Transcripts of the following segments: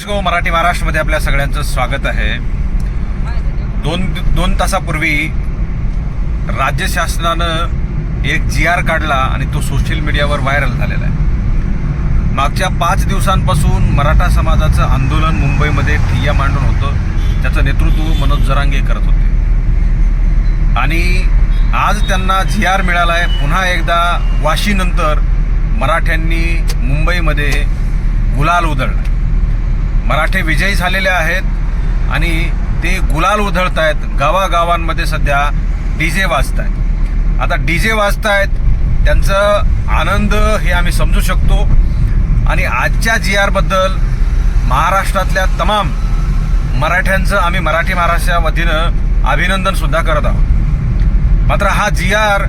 मराठी महाराष्ट्रामध्ये आपल्या सगळ्यांचं स्वागत आहे। दोन तासापूर्वी राज्य शासनानं एक GR काढला आणि तो सोशल मीडियावर व्हायरल झालेला आहे। मागच्या 5 दिवसांपासून मराठा समाजाचं आंदोलन मुंबईमध्ये ठिय्या मांडून होतं, त्याचं नेतृत्व मनोज जरांगे करत होते आणि आज त्यांना GR मिळाला आहे। पुन्हा एकदा वाशीनंतर मराठ्यांनी मुंबईमध्ये गुलाल उधळला। मराठे विजयी झालेले आहेत आणि ते गुलाल उधळत आहेत। गावागावांमध्ये सध्या DJ वाजत आहेत। आता DJ वाजत आहेत, त्यांचं आनंद हे आम्ही समजू शकतो आणि आजच्या GR बद्दल महाराष्ट्रातल्या तमाम मराठ्यांचं आम्ही मराठी महाराष्ट्राच्या वतीनं अभिनंदन सुद्धा करत आहोत। मात्र हा GR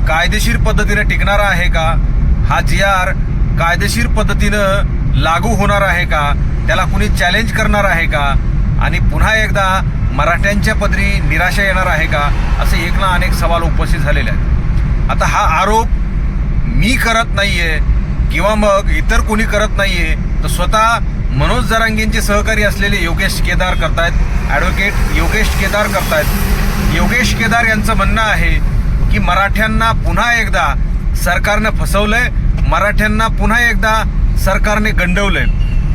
कायदेशीर पद्धतीने टिकणारा आहे का? हा GR कायदेशीर पद्धतीनं लागू होणार आहे का? त्याला कुणी चॅलेंज करणार आहे का? आणि पुन्हा एकदा मराठ्यांच्या पदरी निराशा येणार आहे का? असे एक ना अनेक सवाल उपस्थित झालेले आहेत। आता हा आरोप मी करत नाहीये किंवा मग इतर कोणी करत नाहीये, तर स्वतः मनोज जरांगेंचे सहकारी असलेले योगेश केदार करतायत, ॲडव्होकेट योगेश केदार करतायत। योगेश केदार यांचं म्हणणं आहे की मराठ्यांना पुन्हा एकदा सरकारनं फसवलंय, मराठ्यांना पुन्हा एकदा सरकारने गंडवलंय।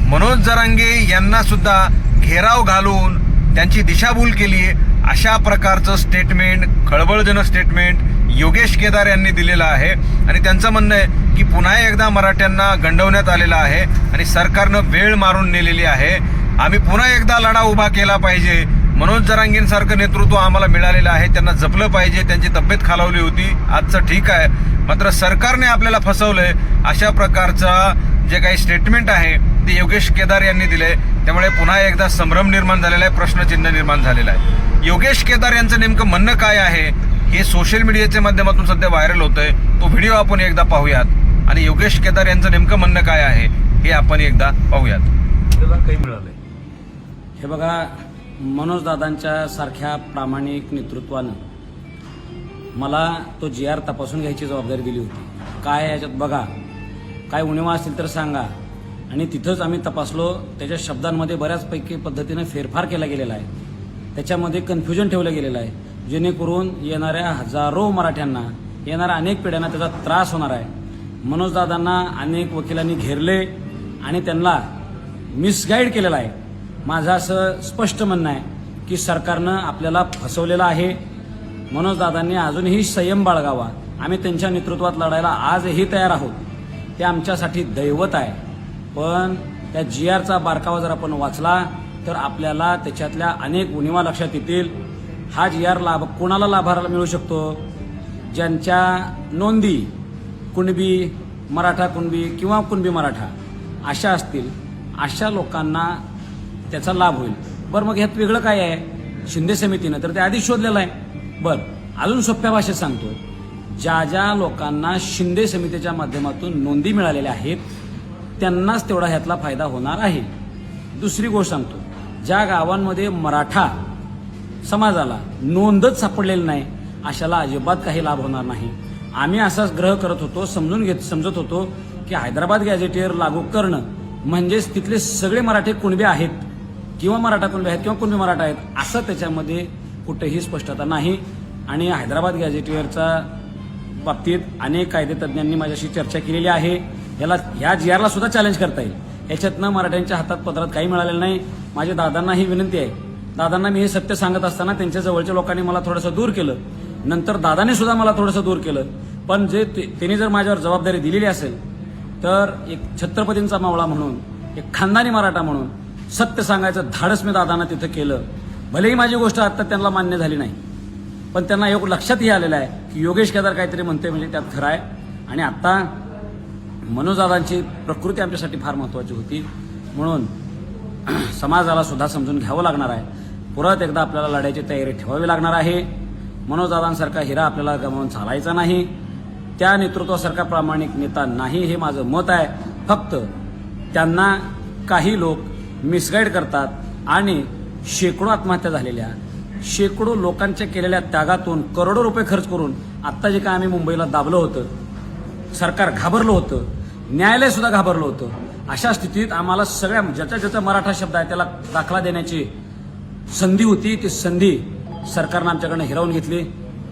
मनोज जरांगे यांना सुद्धा घेराव घालून त्यांची दिशाभूल केली, अशा प्रकारचं स्टेटमेंट, खळबळजनक स्टेटमेंट योगेश केदार यांनी दिलेलं आहे आणि त्यांचं म्हणणं आहे की पुन्हा एकदा मराठ्यांना गंडवण्यात आलेलं आहे आणि सरकारनं वेळ मारून नेलेली आहे। आम्ही पुन्हा एकदा लढा उभा केला पाहिजे। मनोज जरांगेंसारखं नेतृत्व आम्हाला मिळालेलं आहे, त्यांना जपलं पाहिजे। त्यांची तब्येत खालावली होती, आजचं ठीक आहे, मात्र सरकारने आपल्याला फसवलंय, अशा प्रकारचा जे काही स्टेटमेंट आहे ते योगेश केदार यांनी दिले। त्यामुळे पुन्हा एकदा संभ्रम निर्माण झालेला आहे, प्रश्नचिन्ह निर्माण झालेला आहे। योगेश केदार यांचं नेमकं म्हणणं काय आहे हे सोशल मीडियाच्या माध्यमातून सध्या व्हायरल होतंय। तो व्हिडिओ आपण एकदा पाहूयात आणि योगेश केदार यांचं नेमकं म्हणणं काय आहे हे आपण एकदा पाहूयात। त्याला काही मिळालंय हे बघा, मनोज दादांच्या सारख्या प्रामाणिक नेतृत्वानं मला तो GR तपासून घ्यायची जबाबदारी दिली होती। काय याच्यात बघा, काय उणिवा असतील तर सांगा। आणि तिथंच आम्ही तपासलो, त्याच्या शब्दांमध्ये बऱ्याचपैकी पद्धतीने फेरफार केला गेलेला आहे, त्याच्यामध्ये कन्फ्युजन ठेवलं गेलेलं आहे, जेणेकरून येणाऱ्या हजारो मराठ्यांना, येणाऱ्या अनेक पिढ्यांना त्याचा त्रास होणार आहे। मनोज दादांना अनेक वकिलांनी घेरले आणि त्यांना मिसगाईड केलेलं आहे। माझं असं स्पष्ट म्हणणं आहे की सरकारनं आपल्याला फसवलेलं आहे। मनोज दादांनी अजूनही संयम बाळगावा। आम्ही त्यांच्या नेतृत्वात लढायला आजही तयार आहोत, ते आमच्यासाठी दैवत आहे। पण त्या GRचा बारकावा जर आपण वाचला तर आपल्याला त्याच्यातल्या अनेक उणिवा लक्षात येतील। हा GR कोणाला लाभाला मिळू शकतो? ज्यांच्या नोंदी कुणबी मराठा कुणबी किंवा कुणबी मराठा अशा असतील, अशा लोकांना त्याचा लाभ होईल। बरं, मग ह्यात वेगळं काय आहे? शिंदे समितीनं तर ते आधीच शोधलेलं आहे। बरं, अजून सोप्या भाषेत सांगतो, ज्या ज्या लोकांना शिंदे समितीच्या माध्यमातून नोंदी मिळालेल्या आहेत त्यांनाच तेवढा ह्यातला फायदा होणार आहे। दुसरी गोष्ट सांगतो, ज्या गावांमध्ये मराठा समाजाला नोंदच सापडलेली नाही अशाला अजिबात काही लाभ होणार नाही। आम्ही असाच ग्रह करत होतो, समजत होतो की हैदराबाद गॅझेटियर लागू करणं म्हणजेच तिथले सगळे मराठे कुणबी आहेत किंवा मराठा कुणबी आहेत किंवा कुणबी मराठा आहेत, असं त्याच्यामध्ये कुठेही स्पष्टता नाही। आणि हैदराबाद गॅझेटियरच्या बाबतीत अनेक कायदेतज्ञांनी माझ्याशी चर्चा केलेली आहे। ह्या GRला सुद्धा चॅलेंज करता येईल। ह्याच्यातनं मराठ्यांच्या हातात पदरात काही मिळालेलं नाही। माझ्या दादांना ही विनंती आहे, दादांना मी हे सत्य सांगत असताना त्यांच्या जवळच्या लोकांनी मला थोडंसं दूर केलं, नंतर दादाने सुद्धा मला थोडंसं दूर केलं। पण जे त्यांनी जर माझ्यावर जबाबदारी दिलेली असेल तर एक छत्रपतींचा मावळा म्हणून, एक खानदानी मराठा म्हणून सत्य सांगायचं धाडस मी दादांना तिथं केलं। भलेही माझी गोष्ट आता त्यांना मान्य झाली नाही, पण त्यांना एक लक्षातही आलेलं आहे की योगेश केदार काहीतरी म्हणते म्हणजे त्यात खरं आहे। आणि आता मनोजदादांची प्रकृती आमच्यासाठी फार महत्त्वाची होती, म्हणून समाजाला सुद्धा समजून घ्यावं लागणार आहे। परत एकदा आपल्याला लढायची तयारी ठेवावी लागणार आहे। मनोजदादांसारखा हिरा आपल्याला गमावून चालायचा नाही, त्या नेतृत्वासारखा प्रामाणिक नेता नाही, हे माझं मत आहे। फक्त त्यांना काही लोक मिसगाईड करतात आणि शेकडो आत्महत्या झालेल्या, शेकडो लोकांच्या केलेल्या त्यागातून करोडो रुपये खर्च करून आत्ता जे काय आम्ही मुंबईला दाबलं होतं, सरकार घाबरलं होतं, न्यायालय सुद्धा घाबरलं होतं, अशा स्थितीत आम्हाला सगळ्या ज्याचा ज्याचा मराठा शब्द आहे त्याला दाखला देण्याची संधी होती. ती संधी सरकारनं आमच्याकडनं हिरावून घेतली.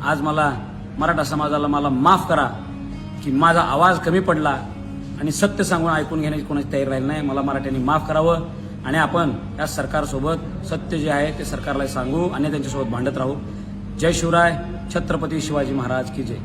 आज मला मराठा समाजाला मला माफ करा की माझा आवाज कमी पडला आणि सत्य सांगून ऐकून घेण्याची कोणाची तयारी राहिली नाही. मला मराठ्यांनी माफ करावं आणि आपण या सरकारसोबत सत्य जे आहे ते सरकारला सांगू आणि त्यांच्यासोबत भांडत राहू. जय शिवराय. छत्रपती शिवाजी महाराज की जय.